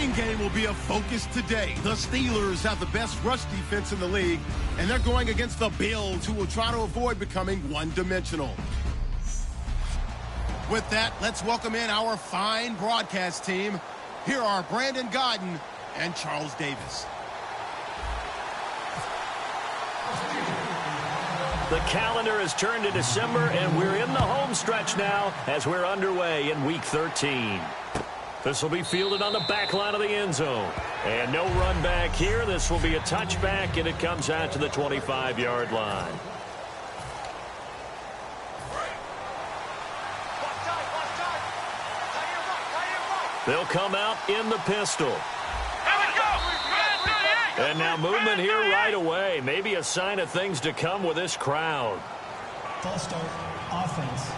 running game will be a focus today. The Steelers have the best rush defense in the league, and they're going against the Bills, who will try to avoid becoming one-dimensional. With that, let's welcome in our fine broadcast team. Here are Brandon Godden and Charles Davis. The calendar has turned to December, and we're in the home stretch now as we're underway in Week 13. This will be fielded on the back line of the end zone. And no run back here. This will be a touchback, and it comes out to the 25-yard line. They'll come out in the pistol. And now movement here right away. Maybe a sign of things to come with this crowd. False start, offense.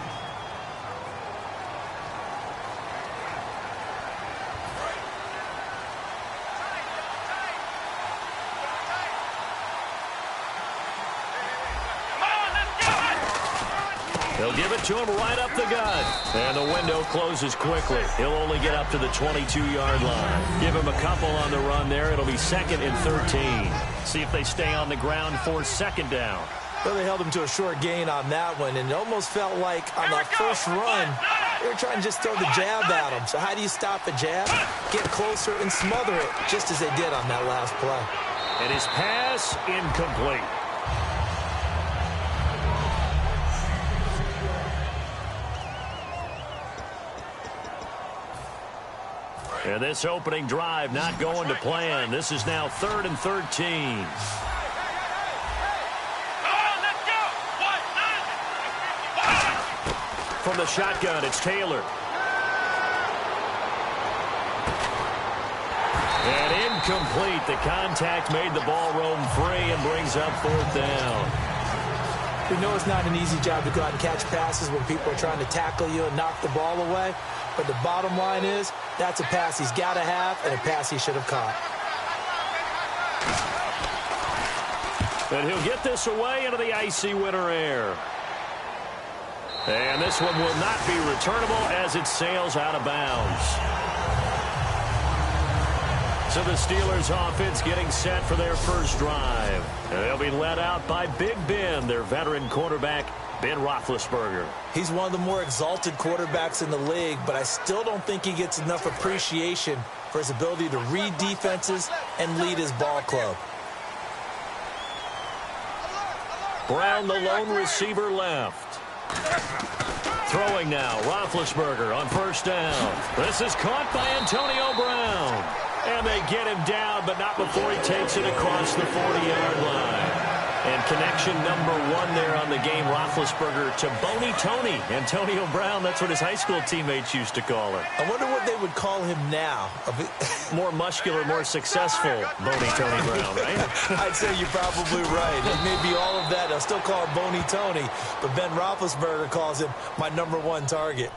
They'll give it to him right up the gut. And the window closes quickly. He'll only get up to the 22-yard line. Give him a couple on the run there. It'll be 2nd and 13. See if they stay on the ground for 2nd down. Well, they held him to a short gain on that one, and it almost felt like on that first run, they were trying to just throw the jab at him. So how do you stop a jab? Get closer and smother it, just as they did on that last play. And his pass incomplete. And this opening drive not going to plan. This is now 3rd and 13. From the shotgun, it's Taylor. And incomplete. The contact made the ball roam free and brings up 4th down. We know it's not an easy job to go out and catch passes when people are trying to tackle you and knock the ball away. But the bottom line is, that's a pass he's got to have and a pass he should have caught. And he'll get this away into the icy winter air. And this one will not be returnable as it sails out of bounds. So the Steelers offense getting set for their first drive. And they'll be led out by Big Ben, their veteran quarterback, Ben Roethlisberger. He's one of the more exalted quarterbacks in the league, but I still don't think he gets enough appreciation for his ability to read defenses and lead his ball club. Brown, the lone receiver, left. Throwing now, Roethlisberger on 1st down. This is caught by Antonio Brown. And they get him down, but not before he takes it across the 40-yard line. And connection number 1 there on the game, Roethlisberger to Boney Tony. Antonio Brown, that's what his high school teammates used to call him. I wonder what they would call him now. More muscular, more successful Boney Tony Brown, right? I'd say you're probably right. It may be all of that. I'll still call him Boney Tony, but Ben Roethlisberger calls him my number 1 target.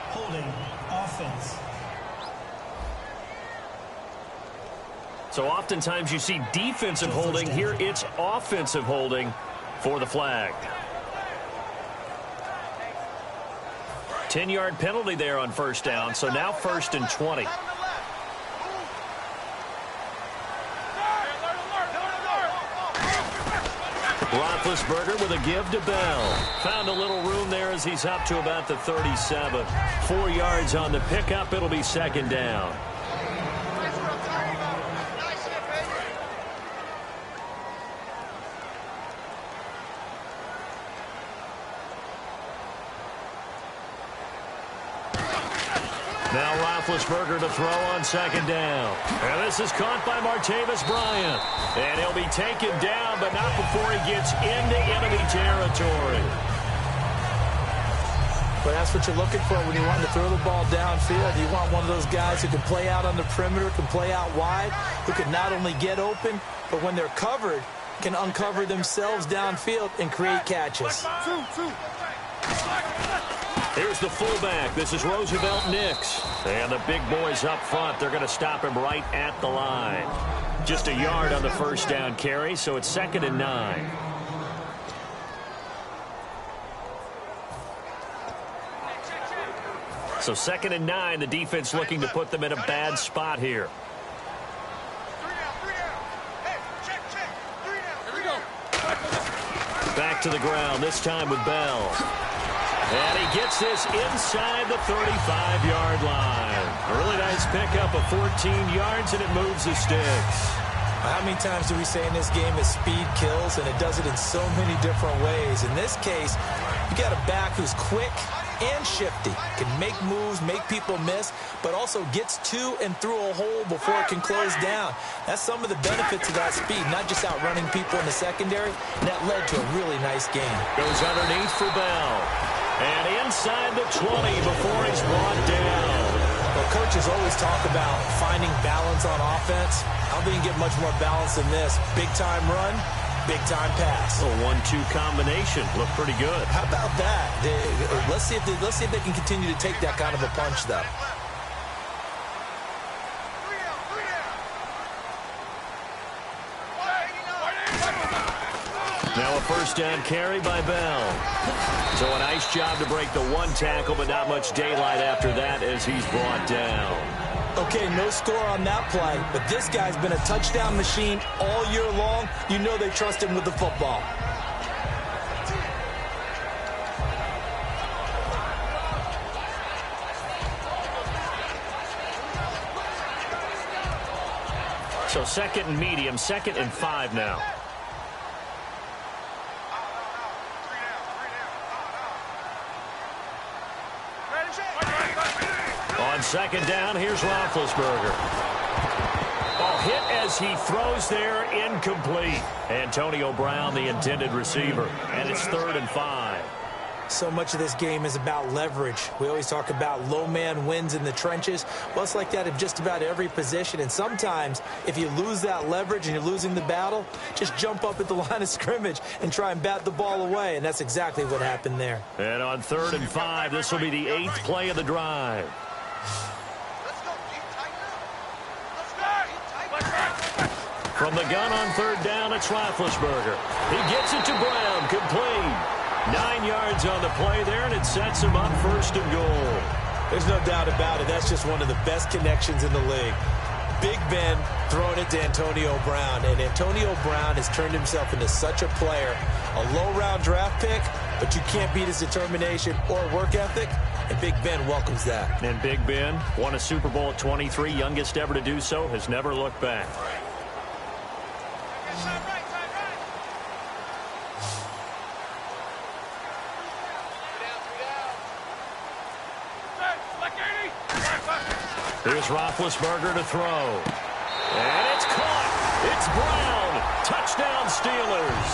Holding, offense. So oftentimes you see defensive holding. Here it's offensive holding for the flag. 10-yard penalty there on 1st down, so now 1st and 20. Roethlisberger with a give to Bell. Found a little room there as he's up to about the 37. 4 yards on the pickup. It'll be 2nd down. Now Roethlisberger to throw on 2nd down. And this is caught by Martavis Bryant. And he'll be taken down, but not before he gets into enemy territory. But that's what you're looking for when you want to throw the ball downfield. You want one of those guys who can play out on the perimeter, can play out wide, who can not only get open, but when they're covered, can uncover themselves downfield and create catches. Here's the fullback. This is Roosevelt Nix. And the big boys up front, they're going to stop him right at the line. Just a yard on the 1st down carry, so it's 2nd and 9. So 2nd and 9, the defense looking to put them in a bad spot here. Back to the ground, this time with Bell. And he gets this inside the 35-yard line. A really nice pickup of 14 yards, and it moves the sticks. How many times do we say in this game that speed kills, and it does it in so many different ways? In this case, you got a back who's quick and shifty, can make moves, make people miss, but also gets to and through a hole before it can close down. That's some of the benefits of that speed, not just outrunning people in the secondary. And that led to a really nice game. Goes underneath for Bell. And inside the 20 before he's brought down. Well, coaches always talk about finding balance on offense. I don't think you can get much more balance than this. Big-time run, big-time pass. A 1-2 combination. Looked pretty good. How about that? Let's see if they can continue to take that kind of a punch, though. Now a first down carry by Bell. So a nice job to break the one tackle, but not much daylight after that as he's brought down. Okay, no score on that play, but this guy's been a touchdown machine all year long. You know they trust him with the football. So 2nd and medium, 2nd and 5 now. On 2nd down, here's Roethlisberger. Ball hit as he throws there, incomplete. Antonio Brown, the intended receiver, and it's 3rd and 5. So much of this game is about leverage. We always talk about low man wins in the trenches. Well, it's like that in just about every position. And sometimes, if you lose that leverage and you're losing the battle, just jump up at the line of scrimmage and try and bat the ball away. And that's exactly what happened there. And on 3rd and 5, this will be the 8th play of the drive. From the gun on 3rd down, it's Roethlisberger. He gets it to Brown, complete. 9 yards on the play there, and it sets him up 1st and goal. There's no doubt about it. That's just one of the best connections in the league. Big Ben throwing it to Antonio Brown, and Antonio Brown has turned himself into such a player. A low-round draft pick, but you can't beat his determination or work ethic, and Big Ben welcomes that. And Big Ben won a Super Bowl at 23, youngest ever to do so, has never looked back. Here's Roethlisberger to throw. And it's caught. It's Brown. Touchdown Steelers.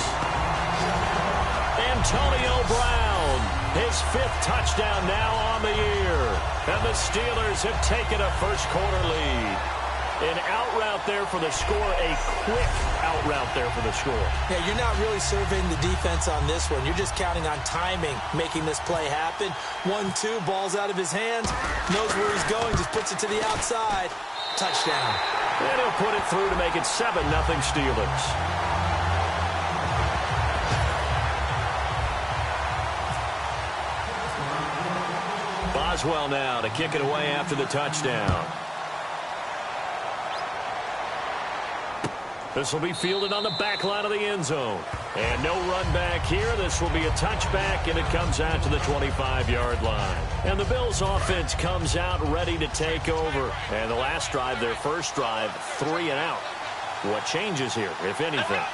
Antonio Brown. His 5th touchdown now on the year. And the Steelers have taken a first-quarter lead. An out route there for the score. A quick out route there for the score. Yeah, you're not really surveying the defense on this one. You're just counting on timing, making this play happen. 1-2, ball's out of his hands. Knows where he's going, just puts it to the outside. Touchdown. And he'll put it through to make it 7-0 Steelers. Boswell now to kick it away after the touchdown. This will be fielded on the back line of the end zone. And no run back here. This will be a touchback, and it comes out to the 25-yard line. And the Bills' offense comes out ready to take over. And the last drive, their first drive, 3 and out. What changes here, if anything?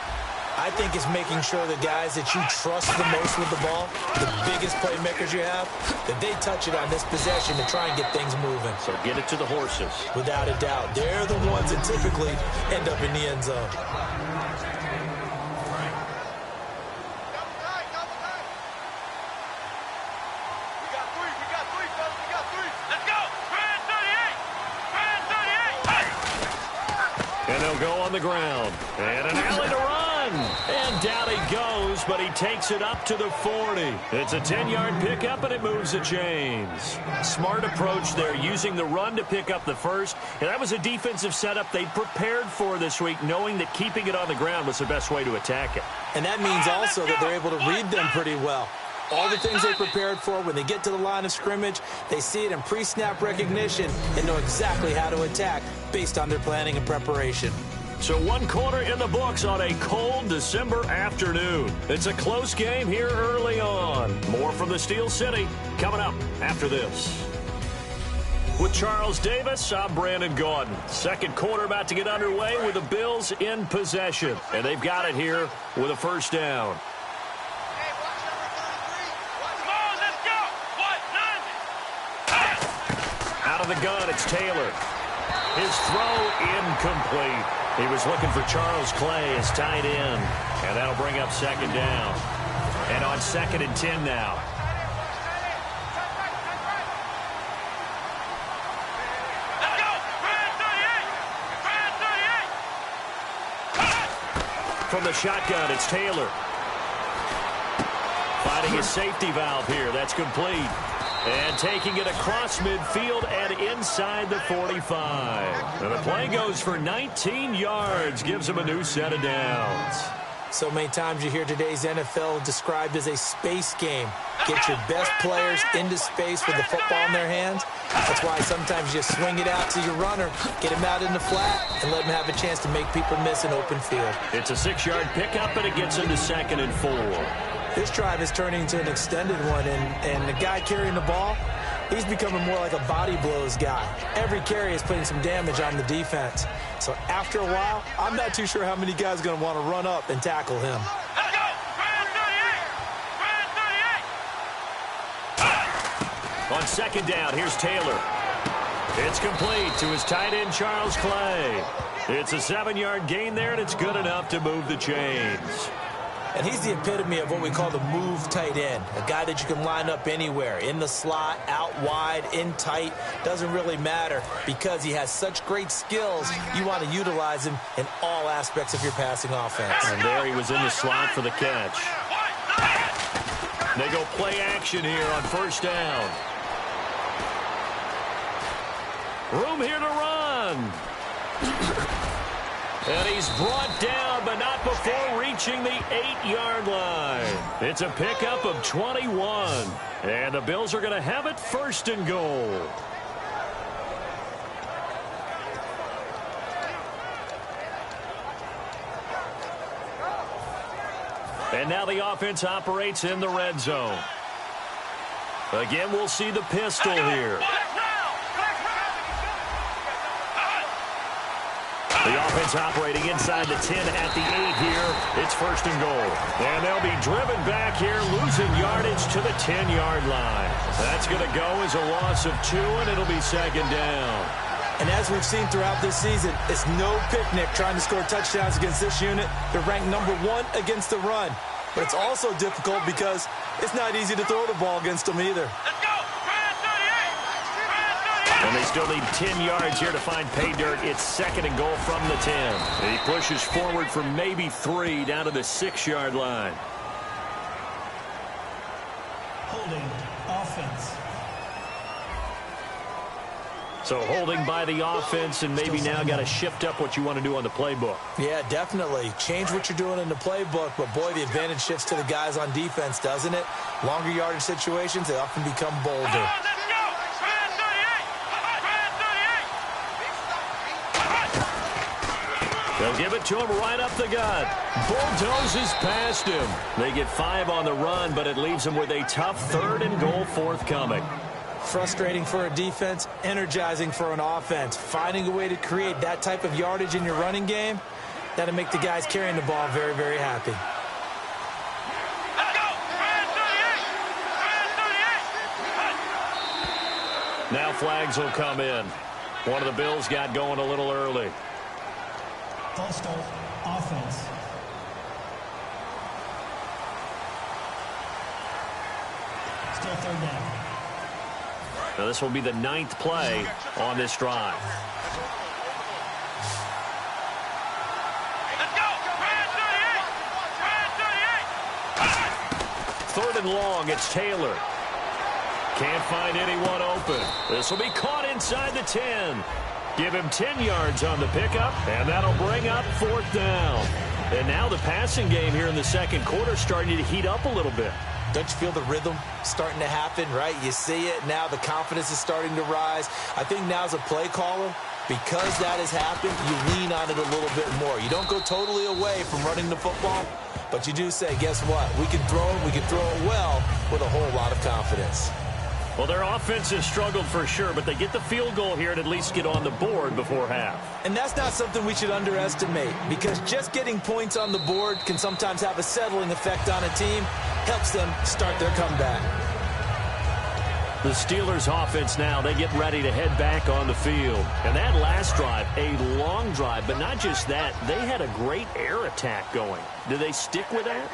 I think it's making sure the guys that you trust the most with the ball, the biggest playmakers you have, that they touch it on this possession to try and get things moving. So get it to the horses. Without a doubt. They're the ones that typically end up in the end zone. And they'll go on the ground. And an alley to run. And down he goes, but he takes it up to the 40. It's a 10-yard pickup, and it moves the chains. Smart approach there, using the run to pick up the first. And that was a defensive setup they prepared for this week, knowing that keeping it on the ground was the best way to attack it. And that means also that they're able to read them pretty well. All the things they prepared for, when they get to the line of scrimmage, they see it in pre-snap recognition and know exactly how to attack based on their planning and preparation. So 1 quarter in the books on a cold December afternoon. It's a close game here early on. More from the Steel City coming up after this. With Charles Davis, I'm Brandon Gaudin. Second quarter about to get underway with the Bills in possession. And they've got it here with a first down. Out of the gun, it's Taylor. His throw incomplete. He was looking for Charles Clay as tight end. And that'll bring up second down. And on 2nd and 10 now. From the shotgun, it's Taylor. Finding his safety valve here. That's complete. And taking it across midfield and inside the 45. And the play goes for 19 yards. Gives him a new set of downs. So many times you hear today's NFL described as a space game. Get your best players into space with the football in their hands. That's why sometimes you swing it out to your runner, get him out in the flat, and let him have a chance to make people miss an open field. It's a 6-yard pickup, and it gets into 2nd and 4. This drive is turning into an extended one, and the guy carrying the ball, he's becoming more like a body blows guy. Every carry is putting some damage on the defense. So after a while, I'm not too sure how many guys are going to want to run up and tackle him. On 2nd down, here's Taylor. It's complete to his tight end, Charles Clay. It's a 7-yard gain there, and it's good enough to move the chains. And he's the epitome of what we call the move tight end, a guy that you can line up anywhere, in the slot, out wide, in tight, doesn't really matter because he has such great skills. You want to utilize him in all aspects of your passing offense. And there he was in the slot for the catch. They go play action here on 1st down. Room here to run. And he's brought down, but not before reaching the 8-yard line. It's a pickup of 21. And the Bills are going to have it 1st and goal. And now the offense operates in the red zone. Again, we'll see the pistol here. The offense operating inside the 10 at the 8 here. It's 1st and goal. And they'll be driven back here, losing yardage to the 10-yard line. That's going to go as a loss of 2, and it'll be 2nd down. And as we've seen throughout this season, it's no picnic trying to score touchdowns against this unit. They're ranked number 1 against the run. But it's also difficult because it's not easy to throw the ball against them either. And they still need 10 yards here to find pay dirt. It's 2nd and goal from the 10. And he pushes forward for maybe 3 down to the 6-yard line. Holding offense. So holding by the offense, and maybe now got to shift up what you want to do on the playbook. Yeah, definitely. Change what you're doing in the playbook, but boy, the advantage shifts to the guys on defense, doesn't it? Longer yardage situations, they often become bolder. They'll give it to him right up the gut. Bulldozes past him. They get 5 on the run, but it leaves them with a tough 3rd and goal forthcoming. Frustrating for a defense, energizing for an offense. Finding a way to create that type of yardage in your running game, that'll make the guys carrying the ball very, very happy. Now flags will come in. One of the Bills got going a little early. False start, offense. Still 3rd down. Now this will be the 9th play on this drive. Third and long, it's Taylor. Can't find anyone open. This will be caught inside the 10. Give him 10 yards on the pickup, and that'll bring up 4th down. And now the passing game here in the 2nd quarter starting to heat up a little bit. Don't you feel the rhythm starting to happen, right? You see it now. The confidence is starting to rise. I think now as a play caller, because that has happened, you lean on it a little bit more. You don't go totally away from running the football, but you do say, guess what? We can throw it. We can throw it well with a whole lot of confidence. Well, their offense has struggled for sure, but they get the field goal here and at least get on the board before half. And that's not something we should underestimate, because just getting points on the board can sometimes have a settling effect on a team, helps them start their comeback. The Steelers offense now, they get ready to head back on the field. And that last drive, a long drive, but not just that, they had a great air attack going. Do they stick with that?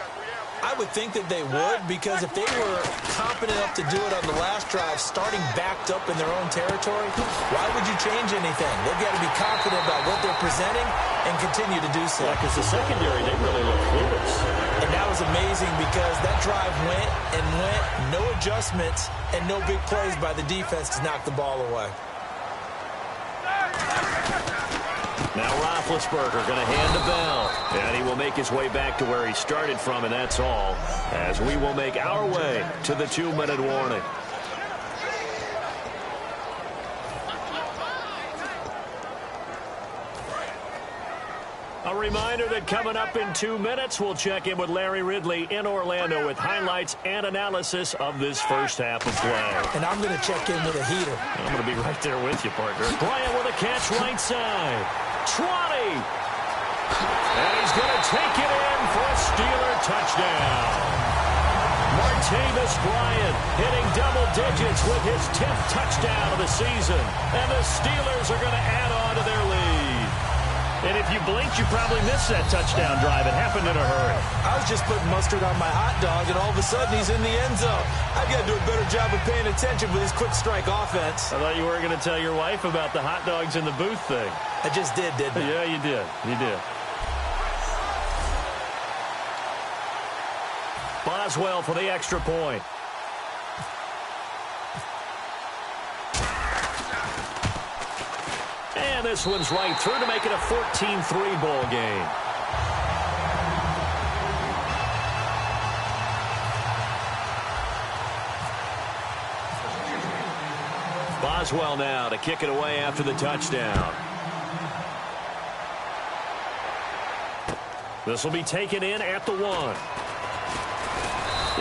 I would think that they would, because if they were confident enough to do it on the last drive, starting backed up in their own territory, why would you change anything? They've got to be confident about what they're presenting and continue to do so. Yeah, because the secondary, they really look clueless. And that was amazing because that drive went and went, no adjustments, and no big plays by the defense to knock the ball away. Now Roethlisberger going to hand the bell. And he will make his way back to where he started from, and that's all, as we will make our way to the 2-minute warning. A reminder that coming up in 2 minutes, we'll check in with Larry Ridley in Orlando with highlights and analysis of this first half of play. And I'm going to check in with a heater. I'm going to be right there with you, partner. Bryant with a catch right side. 20. And he's going to take it in for a Steeler touchdown. Martavis Bryant hitting double digits with his 10th touchdown of the season. And the Steelers are going to add on to their lead. And if you blinked, you probably missed that touchdown drive. It happened in a hurry. I was just putting mustard on my hot dog, and all of a sudden he's in the end zone. I've got to do a better job of paying attention with his quick strike offense. I thought you were going to tell your wife about the hot dogs in the booth thing. I just did, didn't I? Yeah, you did. You did. Boswell for the extra point. And this one's right through to make it a 14-3 ball game. Boswell now to kick it away after the touchdown. This will be taken in at the 1.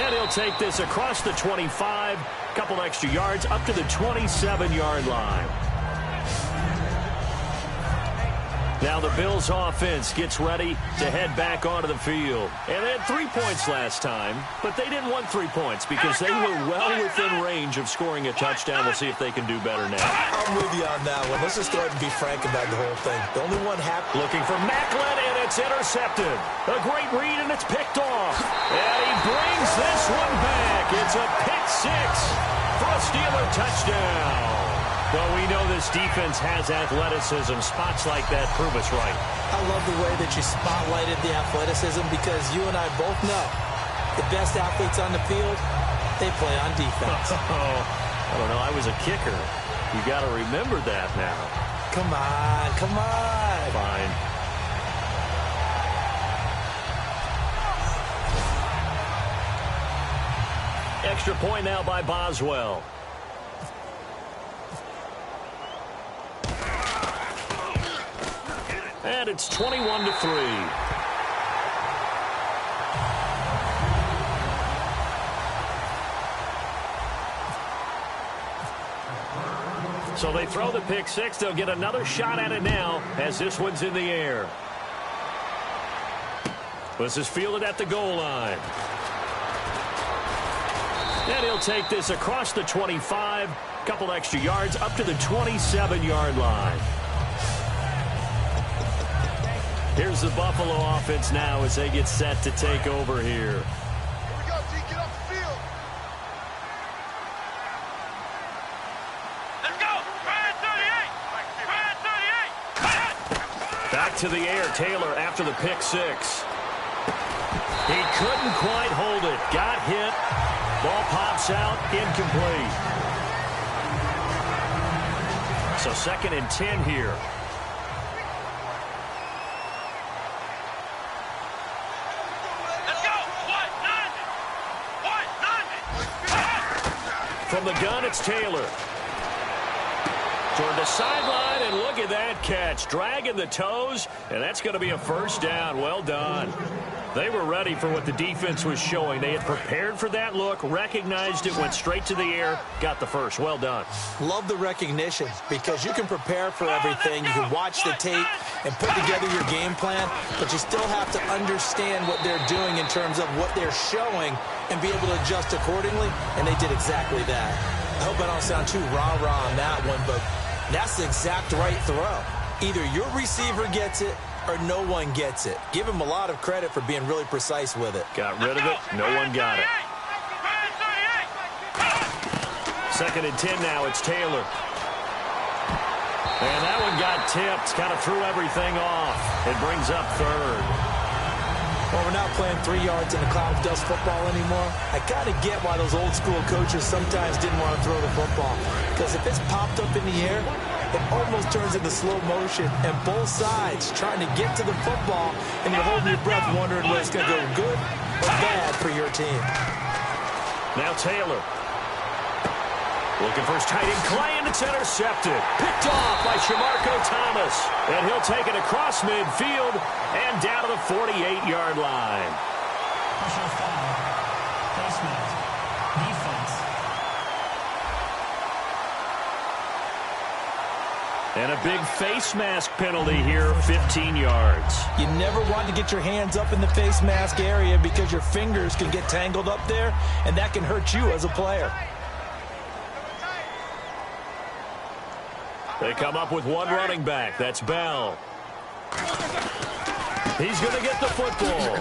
And he'll take this across the 25, couple extra yards up to the 27-yard line. Now the Bills offense gets ready to head back onto the field. And they had 3 points last time, but they didn't want 3 points because they were well within range of scoring a touchdown. We'll see if they can do better now. I'm with you on that one. Let's just go ahead and be frank about the whole thing. The only one happy. Looking for Macklin, and it's intercepted. A great read, and it's picked off. And he brings this one back. It's a pick 6 for a Steeler touchdown. Well, we know this defense has athleticism. Spots like that prove us right. I love the way that you spotlighted the athleticism, because you and I both know the best athletes on the field, they play on defense. I don't know. I was a kicker. You got to remember that now. Come on, come on. Fine. Extra point now by Boswell. And it's 21-3. So they throw the pick 6. They'll get another shot at it now as this one's in the air. This is fielded at the goal line. And he'll take this across the 25, couple extra yards up to the 27-yard line. Here's the Buffalo offense now as they get set to take over here. Here we go, T. Get off the field. Let's go! Ryan 38! Ryan 38! Back to the air, Taylor after the pick 6. He couldn't quite hold it. Got hit. Ball pops out, incomplete. So 2nd and 10 here. Let's go! What? 9! From the gun, it's Taylor. Toward the sideline, and look at that catch. Dragging the toes, and that's going to be a first down. Well done. They were ready for what the defense was showing. They had prepared for that look, recognized it, went straight to the air, got the first. Well done. Love the recognition because you can prepare for everything. You can watch the tape and put together your game plan, but you still have to understand what they're doing in terms of what they're showing and be able to adjust accordingly, and they did exactly that. I hope I don't sound too rah-rah on that one, but that's the exact right throw. Either your receiver gets it or no one gets it. Give him a lot of credit for being really precise with it. Got rid of it. No one got it. 2nd and 10 now. It's Taylor. And that one got tipped. Kind of threw everything off. It brings up 3rd. Well, we're not playing 3 yards in a cloud of dust football anymore. I kind of get why those old school coaches sometimes didn't want to throw the football. Because if it's popped up in the air, it almost turns into slow motion, and both sides trying to get to the football, and you're holding your breath wondering whether it's going to go good or bad for your team. Now Taylor. Looking for his tight end, Clay, and it's intercepted. Picked off by Shamarko Thomas. And he'll take it across midfield and down to the 48-yard line. Personal foul. Placement. Defense. And a big face mask penalty here, 15 yards. You never want to get your hands up in the face mask area because your fingers can get tangled up there, and that can hurt you as a player. They come up with one running back. That's Bell. He's going to get the football.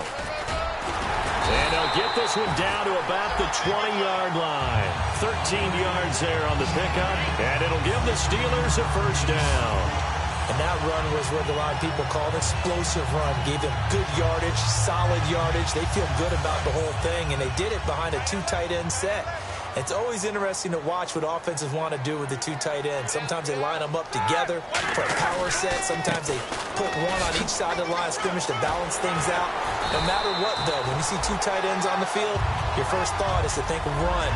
And he'll get this one down to about the 20-yard line. 13 yards there on the pickup. And it'll give the Steelers a first down. And that run was what a lot of people call an explosive run. Gave them good yardage, solid yardage. They feel good about the whole thing, and they did it behind a 2 tight end set. It's always interesting to watch what offenses want to do with the 2 tight ends. Sometimes they line them up together for a power set. Sometimes they put one on each side of the line of scrimmage to balance things out. No matter what, though, when you see 2 tight ends on the field, your first thought is to think run.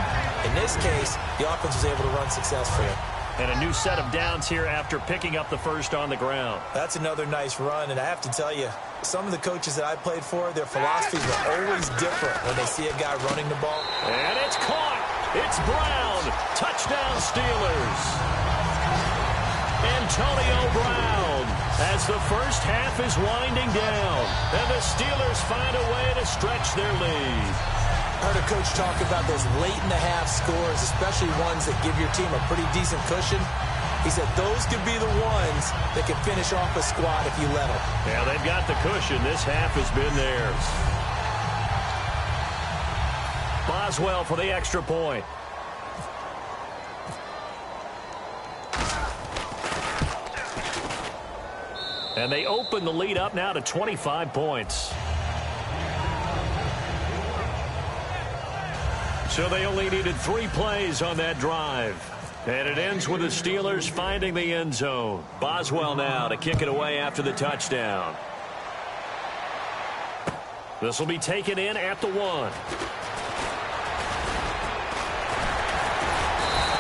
In this case, the offense was able to run successfully. And a new set of downs here after picking up the first on the ground. That's another nice run, and I have to tell you, some of the coaches that I played for, their philosophies are always different when they see a guy running the ball. And it's caught. It's Brown. Touchdown Steelers. Antonio Brown as the first half is winding down. And the Steelers find a way to stretch their lead. I heard a coach talk about those late-in-the-half scores, especially ones that give your team a pretty decent cushion. He said those could be the ones that can finish off a squad if you let them. Yeah, they've got the cushion. This half has been theirs. Boswell for the extra point. And they open the lead up now to 25 points. So they only needed 3 plays on that drive. And it ends with the Steelers finding the end zone. Boswell now to kick it away after the touchdown. This will be taken in at the 1.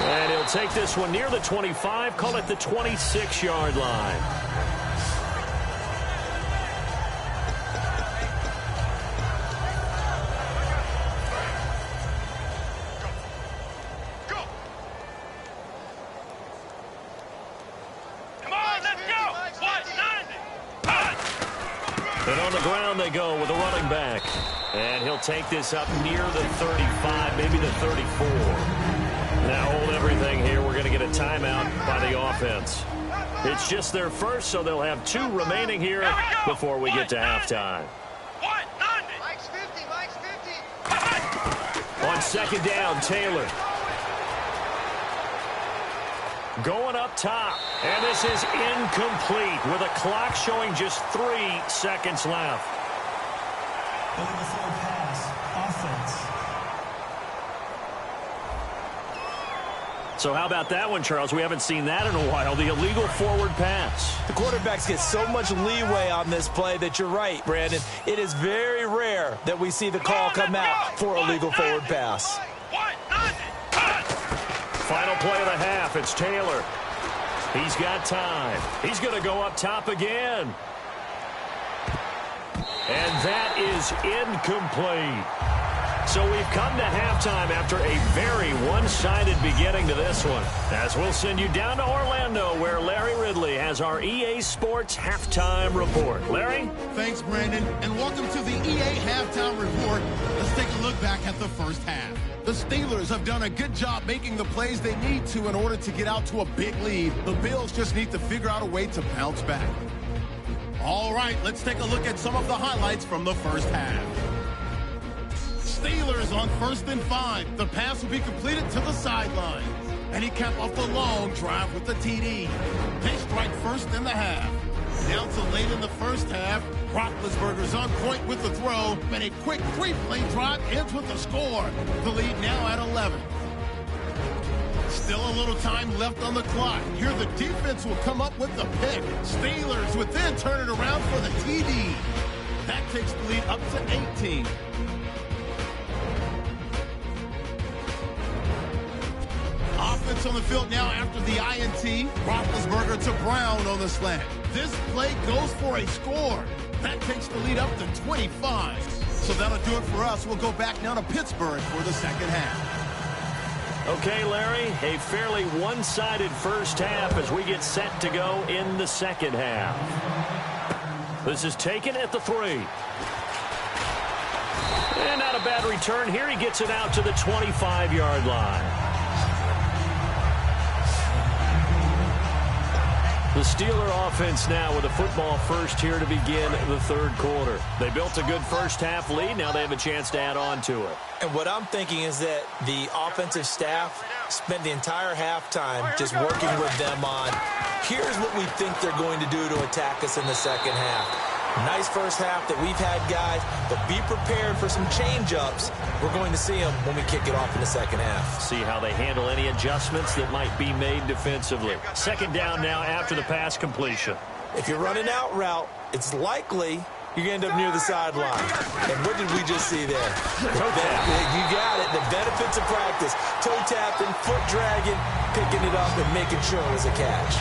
And he'll take this one near the 25, call it the 26-yard line. And on the ground they go with a running back. And he'll take this up near the 35, maybe the 34. Now hold everything here. We're going to get a timeout by the offense. It's just their first, so they'll have 2 remaining here before we get to halftime. Mike's 50, Mike's 50. On 2nd down, Taylor. Going up top. And this is incomplete with a clock showing just 3 seconds left. Illegal forward pass. Offense. So how about that one, Charles? We haven't seen that in a while, the illegal forward pass. The quarterbacks get so much leeway on this play that you're right, Brandon. It is very rare that we see the call come out for a legal forward pass. final play of the half. It's Taylor. He's got time. He's going to go up top again. And that is incomplete. So we've come to halftime after a very one-sided beginning to this one. As we'll send you down to Orlando, where Larry Ridley has our EA Sports Halftime Report. Larry? Thanks, Brandon, and welcome to the EA Halftime Report. Let's take a look back at the first half. The Steelers have done a good job making the plays they need to in order to get out to a big lead. The Bills just need to figure out a way to bounce back. All right, let's take a look at some of the highlights from the first half. Steelers on 1st and 5. The pass will be completed to the sideline. And he capped off the long drive with the TD. They strike first in the half. Down to late in the first half, Roethlisberger's on point with the throw, and a quick 3-play drive ends with a score. The lead now at 11. Still a little time left on the clock. Here the defense will come up with the pick. Steelers would then turn it around for the TD. That takes the lead up to 18. Offense on the field now after the INT. Roethlisberger to Brown on the slant. This play goes for a score. That takes the lead up to 25. So that'll do it for us. We'll go back now to Pittsburgh for the second half. Okay, Larry, a fairly one-sided first half as we get set to go in the second half. This is taken at the 3. And not a bad return here. He gets it out to the 25-yard line. The Steeler offense now with a football first here to begin the third quarter. They built a good first half lead. Now they have a chance to add on to it. And what I'm thinking is that the offensive staff spent the entire halftime just working with them on, here's what we think they're going to do to attack us in the second half. Nice first half that we've had, guys, but be prepared for some change-ups. We're going to see them when we kick it off in the second half. See how they handle any adjustments that might be made defensively. Second down now after the pass completion. If you're running out route, it's likely you're going to end up near the sideline. And what did we just see there? You got it. The benefits of practice. Toe tapping, foot dragging, picking it up, and making sure it was a catch.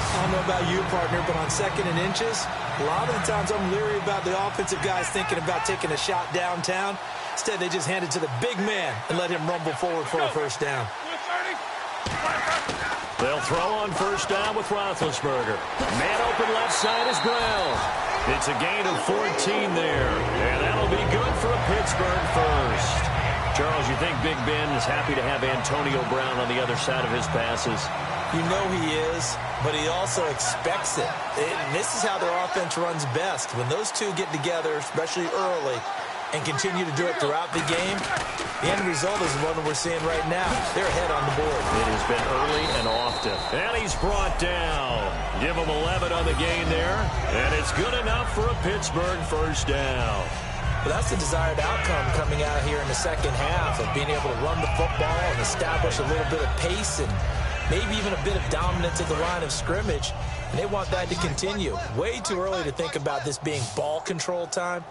I don't know about you, partner, but on 2nd and inches, a lot of the times I'm leery about the offensive guys thinking about taking a shot downtown. Instead, they just hand it to the big man and let him rumble forward for a first down. They'll throw on first down with Roethlisberger. Man open left side is Brown. It's a gain of 14 there, and that'll be good for a Pittsburgh first. Charles, you think Big Ben is happy to have Antonio Brown on the other side of his passes? You know he is, but he also expects it. This is how their offense runs best. When those two get together, especially early, and continue to do it throughout the game, the end result is the one we're seeing right now. They're ahead on the board. It has been early and often. And he's brought down. Give him 11 on the gain there, and it's good enough for a Pittsburgh first down. But that's the desired outcome coming out here in the second half of being able to run the football and establish a little bit of pace and maybe even a bit of dominance at the line of scrimmage. And they want that to continue. Way too early to think about this being ball control time.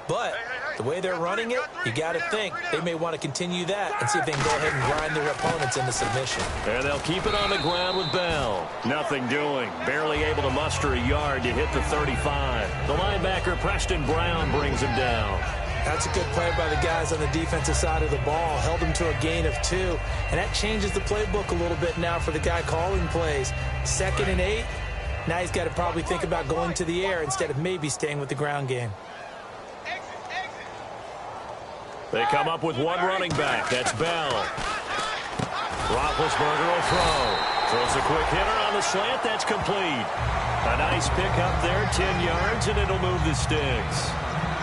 But the way they're running it, you got to think they may want to continue that and see if they can go ahead and grind their opponents into submission. And they'll keep it on the ground with Bell. Nothing doing. Barely able to muster a yard to hit the 35. The linebacker, Preston Brown, brings him down. That's a good play by the guys on the defensive side of the ball. Held him to a gain of 2. And that changes the playbook a little bit now for the guy calling plays. 2nd and 8. Now he's got to probably think about going to the air instead of maybe staying with the ground game. They come up with one running back. That's Bell. Roethlisberger will throw. Throws a quick hitter on the slant. That's complete. A nice pick up there, 10 yards, and it'll move the sticks.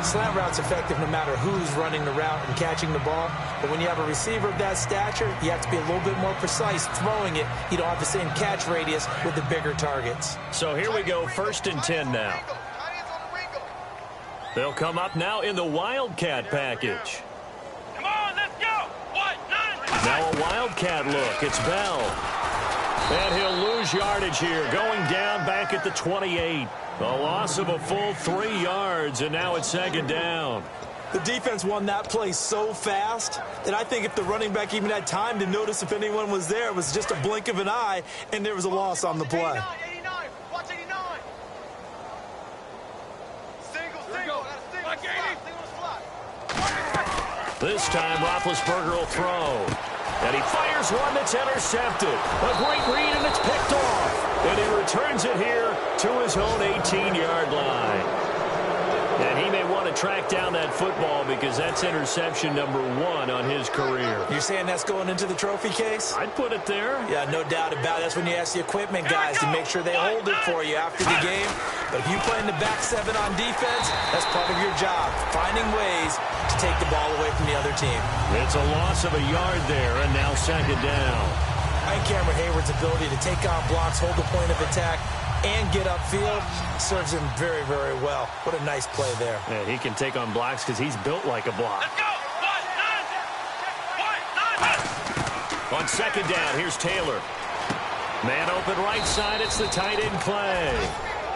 Slant route's effective no matter who's running the route and catching the ball. But when you have a receiver of that stature, you have to be a little bit more precise throwing it. You don't have the same catch radius with the bigger targets. So here we go, 1st and 10 now. They'll come up now in the Wildcat package. Come on, let's go. Now a Wildcat look. It's Bell. And he'll lose yardage here, going down back at the 28. A loss of a full 3 yards, and now it's 2nd down. The defense won that play so fast that I think if the running back even had time to notice if anyone was there, it was just a blink of an eye, and there was a loss on the play. 89. Watch 89. Single. This time, Roethlisberger will throw. And he fires one that's intercepted. A great read, and it's picked off. And he returns it here to his own 18-yard line. And he may want to track down that football because that's interception number 1 on his career. You're saying that's going into the trophy case? I'd put it there. Yeah, no doubt about it. That's when you ask the equipment guys to make sure they hold it for you after the game. But if you play in the back 7 on defense, that's part of your job, finding ways to take the ball away from the other team. It's a loss of a yard there, and now second down. I think Cameron Hayward's ability to take on blocks, hold the point of attack, and get upfield serves him very, very well. What a nice play there. Yeah, he can take on blocks because he's built like a block. Let's go. On second down, here's Taylor. Man open right side, it's the tight end Clay.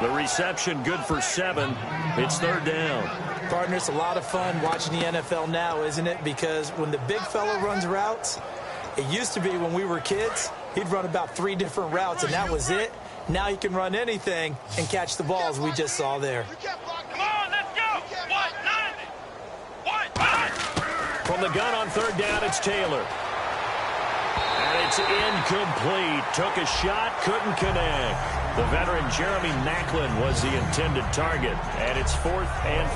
The reception good for 7. It's third down. Partner, it's a lot of fun watching the NFL now, isn't it? Because when the big fella runs routes, it used to be when we were kids, he'd run about 3 different routes, and that was it. Now he can run anything and catch the balls we just saw there. Come on, let's go. 190. From the gun on third down, it's Taylor. And it's incomplete. Took a shot, couldn't connect. The veteran Jeremy Maclin was the intended target. And it's 4th and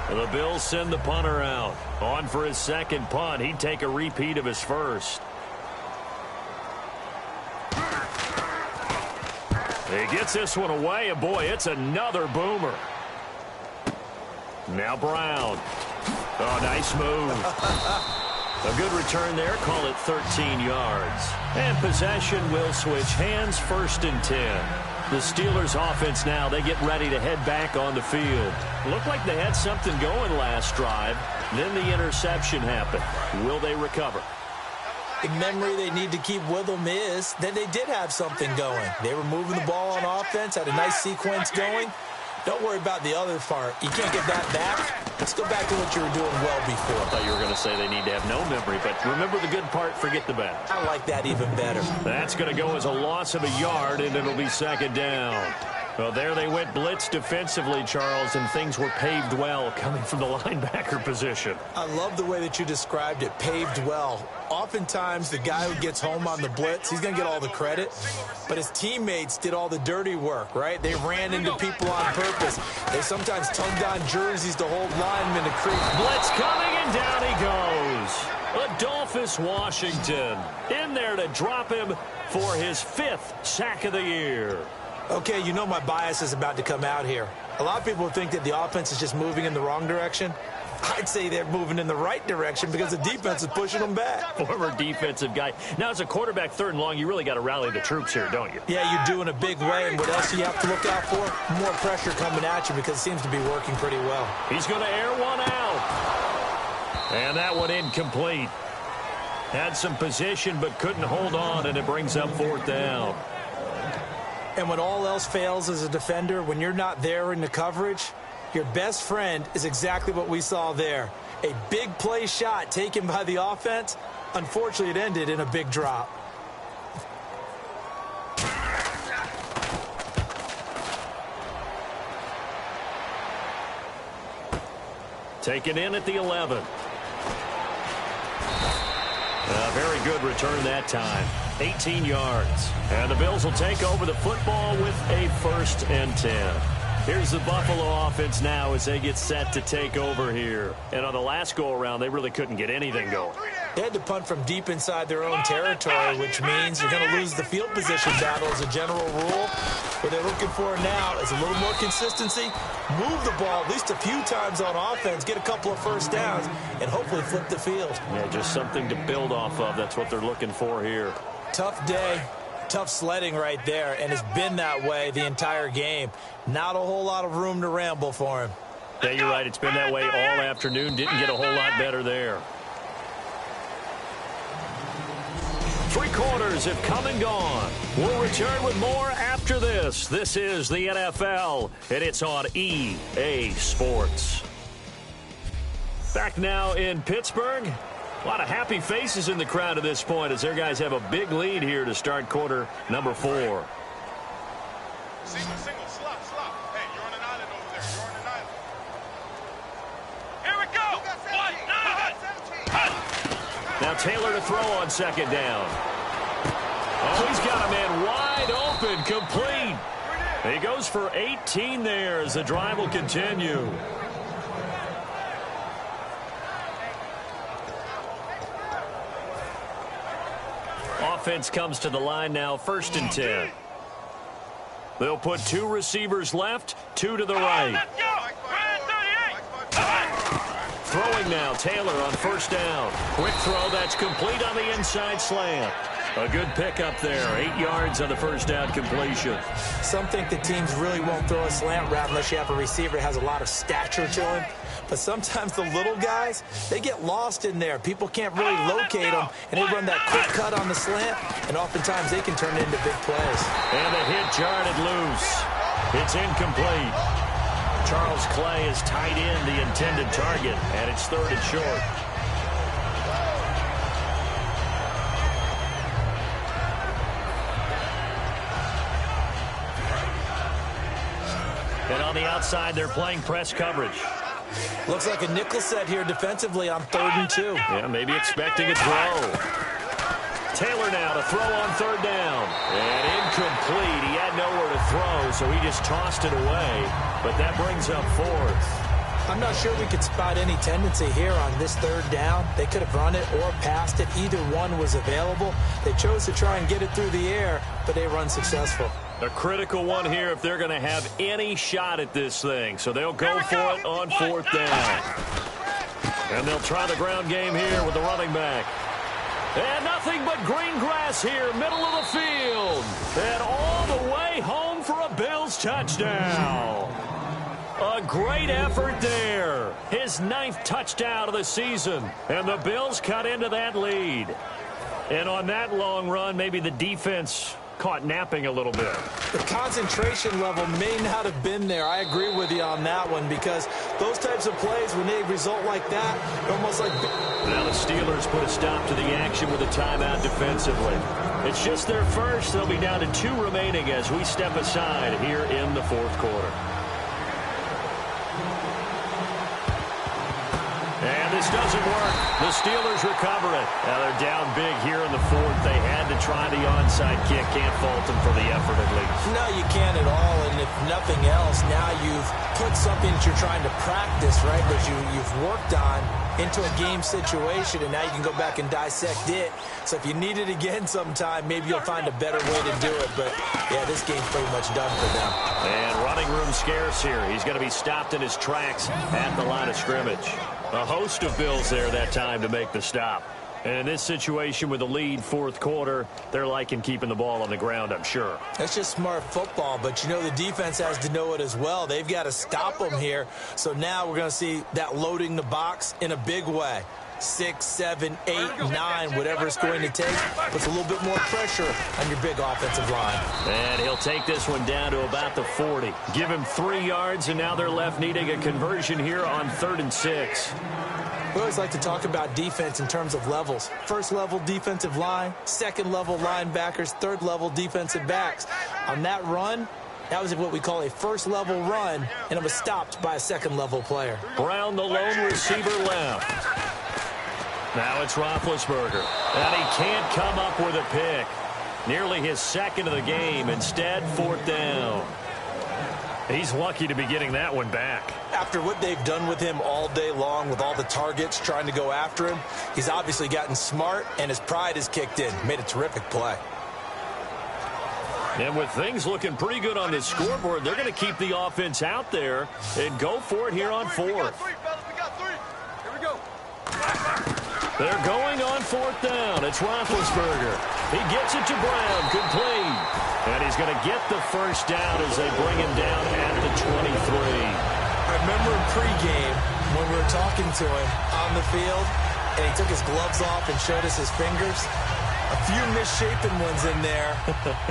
4. The Bills send the punter out. On for his second punt. He'd take a repeat of his first. He gets this one away, and boy, it's another boomer. Now Brown. Oh, nice move. A good return there. Call it 13 yards. And possession will switch hands, 1st and 10. The Steelers offense now, they get ready to head back on the field. Looked like they had something going last drive. Then the interception happened. Will they recover? The memory they need to keep with them is that they did have something going. They were moving the ball on offense, had a nice sequence going. Don't worry about the other part. You can't get that back. Let's go back to what you were doing well before. I thought you were going to say they need to have no memory, but remember the good part, forget the bad. I like that even better. That's going to go as a loss of a yard, and it'll be second down. Well, there they went blitz defensively, Charles, and things were paved well coming from the linebacker position. I love the way that you described it, paved well. Oftentimes, the guy who gets home on the blitz, he's going to get all the credit, but his teammates did all the dirty work, right? They ran into people on purpose. They sometimes tugged on jerseys to hold linemen to creep. Blitz coming, and down he goes. Adolphus Washington in there to drop him for his 5th sack of the year. Okay, you know my bias is about to come out here. A lot of people think that the offense is just moving in the wrong direction. I'd say they're moving in the right direction because the defense is pushing them back. Former defensive guy. Now, as a quarterback, 3rd and long, you really got to rally the troops here, don't you? Yeah, you're doing a big way, and what else do you have to look out for? More pressure coming at you because it seems to be working pretty well. He's going to air one out. And that one incomplete. Had some position but couldn't hold on, and it brings up 4th down. And when all else fails as a defender, when you're not there in the coverage, your best friend is exactly what we saw there. A big play shot taken by the offense. Unfortunately, it ended in a big drop. Taken in at the 11. A very good return that time. 18 yards. And the Bills will take over the football with a 1st and 10. Here's the Buffalo offense now as they get set to take over here. And on the last go-around, they really couldn't get anything going. They had to punt from deep inside their own territory, which means you're going to lose the field position battle as a general rule. What they're looking for now is a little more consistency, move the ball at least a few times on offense, get a couple of 1st downs, and hopefully flip the field. Yeah, just something to build off of. That's what they're looking for here. Tough day, tough sledding right there, and it's been that way the entire game. Not a whole lot of room to ramble for him. Yeah, you're right. It's been that way all afternoon. Didn't get a whole lot better there. 3 quarters have come and gone. We'll return with more after this. This is the NFL, and it's on EA Sports. Back now in Pittsburgh. A lot of happy faces in the crowd at this point as their guys have a big lead here to start quarter number 4. Single, slop. Hey, you're on an island over there. You're on an island. Here we go. Now Taylor to throw on second down. Oh, he's got a man wide open, complete. He goes for 18 there as the drive will continue. Offense comes to the line now, 1st and 10. They'll put 2 receivers left, 2 to the right. Throwing now, Taylor on 1st down. Quick throw, that's complete on the inside slant. A good pickup there, 8 yards on the 1st down completion. Some think the teams really won't throw a slant route unless you have a receiver that has a lot of stature to him. But sometimes the little guys, they get lost in there. People can't really locate them, and they run that quick cut on the slant, and oftentimes they can turn it into big plays. And the hit jarred it loose. It's incomplete. Charles Clay is tied in the intended target, and it's 3rd and short. And on the outside, they're playing press coverage. Looks like a nickel set here defensively on 3rd and 2. Yeah, maybe expecting a throw. Taylor now to throw on 3rd down. And incomplete. He had nowhere to throw, so he just tossed it away. But that brings up 4th. I'm not sure we could spot any tendency here on this 3rd down. They could have run it or passed it. Either one was available. They chose to try and get it through the air, but they were unsuccessful. A critical one here if they're going to have any shot at this thing. So they'll go for it on 4th down. And they'll try the ground game here with the running back. And nothing but green grass here, middle of the field. And all the way home for a Bills touchdown. A great effort there. His 9th touchdown of the season. And the Bills cut into that lead. And on that long run, maybe the defense caught napping a little bit. The concentration level may not have been there. I agree with you on that one because those types of plays, when they result like that, they're almost like... Now the Steelers put a stop to the action with a timeout defensively. It's just their first. They'll be down to 2 remaining as we step aside here in the 4th quarter. And this doesn't work. The Steelers recover it. Now they're down big here in the 4th. They had to try the onside kick. Can't fault them for the effort at least. No, you can't at all. And if nothing else, now you've put something that you're trying to practice, right, that you've worked on into a game situation, and now you can go back and dissect it. So if you need it again sometime, maybe you'll find a better way to do it. But, yeah, this game's pretty much done for them. And running room scarce here. He's going to be stopped in his tracks at the line of scrimmage. A host of Bills there that time to make the stop. And in this situation with the lead 4th quarter, they're liking keeping the ball on the ground, I'm sure. That's just smart football, but you know the defense has to know it as well. They've got to stop them here. So now we're going to see that loading the box in a big way. 6, 7, 8, 9, whatever it's going to take, puts a little bit more pressure on your big offensive line. And he'll take this one down to about the 40. Give him 3 yards, and now they're left needing a conversion here on 3rd and 6. We always like to talk about defense in terms of levels. 1st level defensive line, 2nd level linebackers, 3rd level defensive backs. On that run, that was what we call a 1st level run, and it was stopped by a 2nd level player. Brown, the lone receiver, left. Now it's Roethlisberger, and he can't come up with a pick. Nearly his 2nd of the game. Instead, 4th down. He's lucky to be getting that one back. After what they've done with him all day long, with all the targets trying to go after him, he's obviously gotten smart, and his pride has kicked in. Made a terrific play. And with things looking pretty good on the scoreboard, they're going to keep the offense out there and go for it here on 4th. We got 3. Here we go. They're going on 4th down. It's Roethlisberger. He gets it to Brown, complete. And he's going to get the 1st down as they bring him down at the 23. I remember in pregame when we were talking to him on the field, and he took his gloves off and showed us his fingers. A few misshapen ones in there,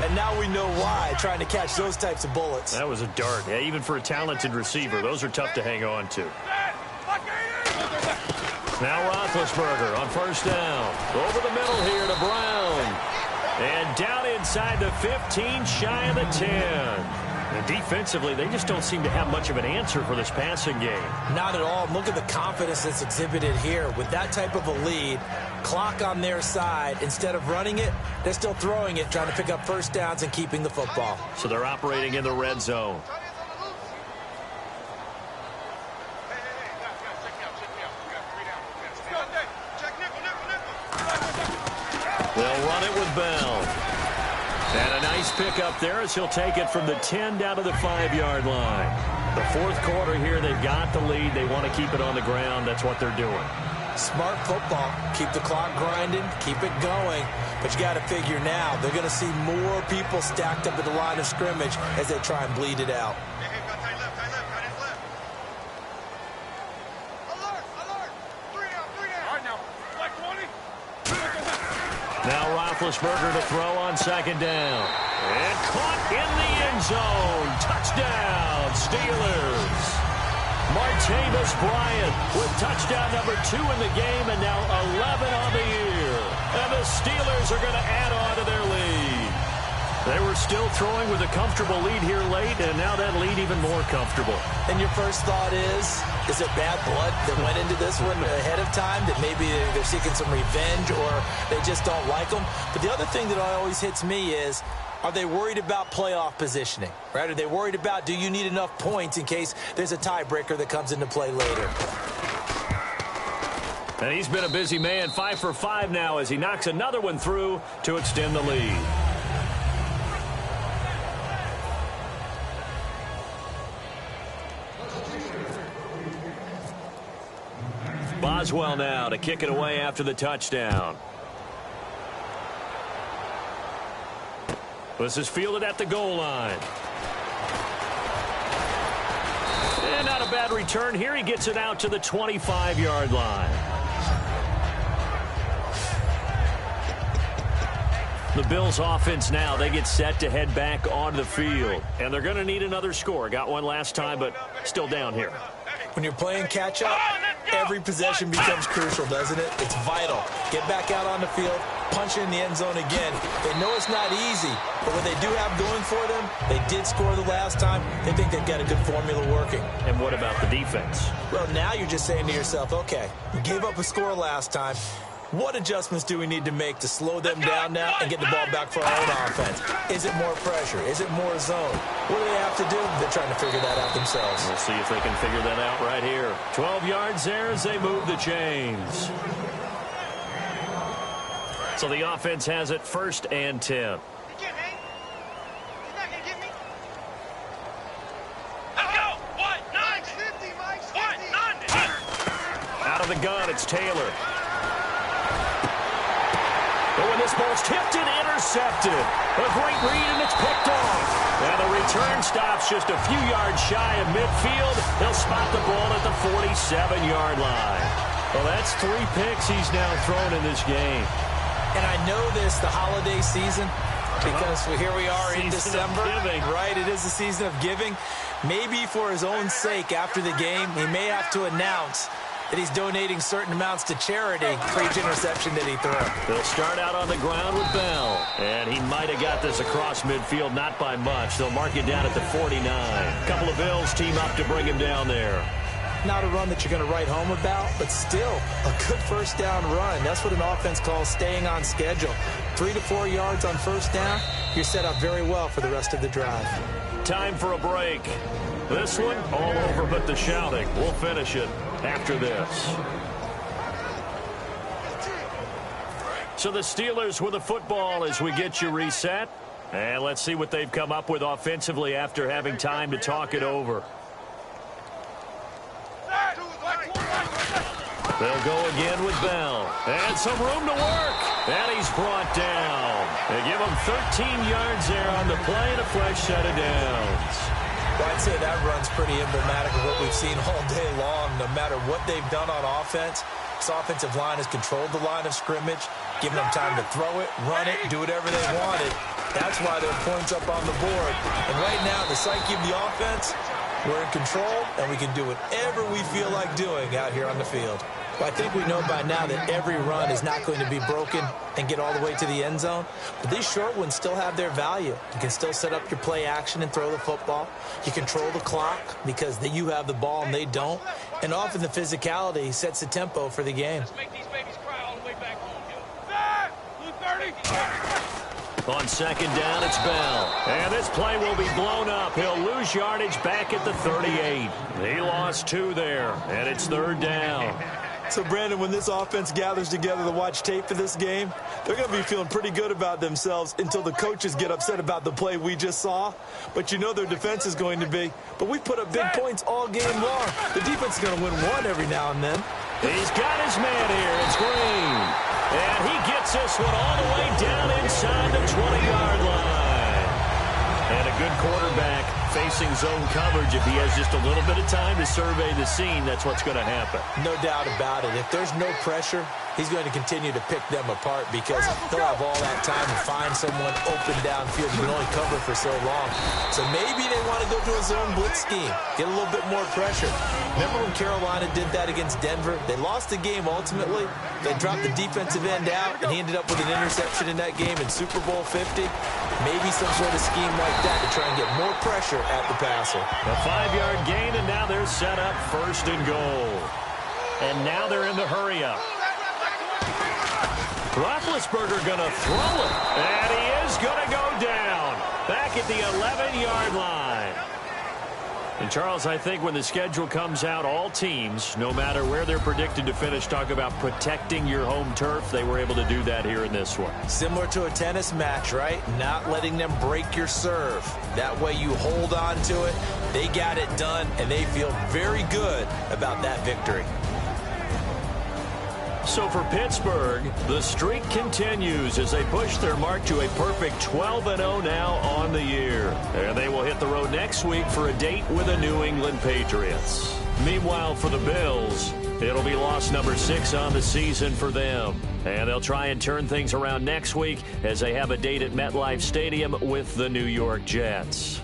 and now we know why, trying to catch those types of bullets. That was a dart. Yeah, even for a talented receiver, those are tough to hang on to. Now Roethlisberger on first down. Over the middle here to Brown. And down inside the 15, shy of the 10. And defensively, they just don't seem to have much of an answer for this passing game. Not at all. Look at the confidence that's exhibited here. With that type of a lead, clock on their side, instead of running it, they're still throwing it, trying to pick up first downs and keeping the football. So they're operating in the red zone. They'll run it with Bell. And a nice pick up there as he'll take it from the 10 down to the 5-yard line. The fourth quarter here, they've got the lead. They want to keep it on the ground. That's what they're doing. Smart football. Keep the clock grinding. Keep it going. But you got to figure now, they're going to see more people stacked up at the line of scrimmage as they try and bleed it out. Now Roethlisberger to throw on second down. And caught in the end zone. Touchdown, Steelers. Martavis Bryant with touchdown number 2 in the game and now 11 on the year. And the Steelers are going to add on to their lead. They were still throwing with a comfortable lead here late, and now that lead even more comfortable. And your first thought is it bad blood that went into this one ahead of time, that maybe they're seeking some revenge or they just don't like them? But the other thing that always hits me is, are they worried about playoff positioning? Right? Are they worried about, do you need enough points in case there's a tiebreaker that comes into play later? And he's been a busy man, 5 for 5 now as he knocks another one through to extend the lead. Boswell now to kick it away after the touchdown. This is fielded at the goal line. And not a bad return here. He gets it out to the 25-yard line. The Bills offense now, they get set to head back onto the field. And they're going to need another score. Got one last time, but still down here. When you're playing catch-up, every possession becomes crucial, doesn't it? It's vital. Get back out on the field, punch in the end zone again. They know it's not easy, but what they do have going for them, they did score the last time. They think they've got a good formula working. And what about the defense? Well, now you're just saying to yourself, okay, we gave up a score last time. What adjustments do we need to make to slow them down now and get the ball back for our own offense? Is it more pressure? Is it more zone? What do they have to do? They're trying to figure that out themselves. We'll see if they can figure that out right here. 12 yards there as they move the chains. So the offense has it 1st and 10. Out of the gun, it's Taylor. But when this ball's tipped and intercepted, a great read and it's picked off. And the return stops just a few yards shy of midfield. He'll spot the ball at the 47-yard line. Well, that's 3 picks he's now thrown in this game. And I know this, the holiday season, because here we are in December. Right, it is the season of giving. Maybe for his own sake after the game, he may have to announce that he's donating certain amounts to charity for each interception that he throws. They'll start out on the ground with Bell. And he might have got this across midfield, not by much. They'll mark it down at the 49. A couple of Bills team up to bring him down there. Not a run that you're going to write home about, but still a good first down run. That's what an offense calls staying on schedule. 3 to 4 yards on first down, you're set up very well for the rest of the drive. Time for a break. This one all over but the shouting. We'll finish it after this. So the Steelers with the football as we get you reset. And let's see what they've come up with offensively after having time to talk it over. They'll go again with Bell. And some room to work. And he's brought down. They give him 13 yards there on the play and a fresh set of downs. Well, I'd say that run's pretty emblematic of what we've seen all day long. No matter what they've done on offense, this offensive line has controlled the line of scrimmage, given them time to throw it, run it, do whatever they wanted. That's why there are points up on the board. And right now, the psyche of the offense, we're in control, and we can do whatever we feel like doing out here on the field. Well, I think we know by now that every run is not going to be broken and get all the way to the end zone. But these short ones still have their value. You can still set up your play action and throw the football. You control the clock because you have the ball and they don't. And often the physicality sets the tempo for the game. Let's make these babies cry all the way back home, Blue 30. On second down, it's Bell. And this play will be blown up. He'll lose yardage back at the 38. He lost 2 there, and it's third down. So, Brandon, when this offense gathers together to watch tape for this game, they're going to be feeling pretty good about themselves until the coaches get upset about the play we just saw. But you know their defense is going to be. But we put up big points all game long. The defense is going to win one every now and then. He's got his man here. It's Green. And he gets this one all the way down inside the 20-yard line. And a good quarterback facing zone coverage. If he has just a little bit of time to survey the scene, that's what's going to happen. No doubt about it. If there's no pressure, he's going to continue to pick them apart because he'll have all that time to find someone open downfield. You can only cover for so long. So maybe they want to go to a zone blitz scheme, get a little bit more pressure. Remember when Carolina did that against Denver? They lost the game ultimately. They dropped the defensive end out, and he ended up with an interception in that game in Super Bowl 50. Maybe some sort of scheme like that to try and get more pressure at the passer. A 5-yard gain, and now they're set up first and goal. And now they're in the hurry-up. Roethlisberger going to throw it, and he is going to go down back at the 11-yard line. And, Charles, I think when the schedule comes out, all teams, no matter where they're predicted to finish, talk about protecting your home turf. They were able to do that here in this one. Similar to a tennis match, right? Not letting them break your serve. That way you hold on to it. They got it done, and they feel very good about that victory. So for Pittsburgh, the streak continues as they push their mark to a perfect 12-0 now on the year. And they will hit the road next week for a date with the New England Patriots. Meanwhile, for the Bills, it'll be loss number 6 on the season for them. And they'll try and turn things around next week as they have a date at MetLife Stadium with the New York Jets.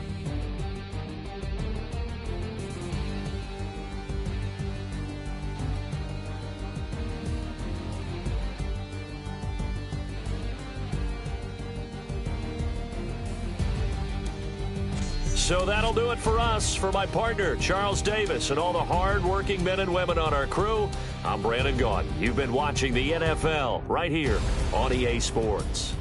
So that'll do it for us. For my partner, Charles Davis, and all the hard-working men and women on our crew, I'm Brandon Gaudin. You've been watching the NFL right here on EA Sports.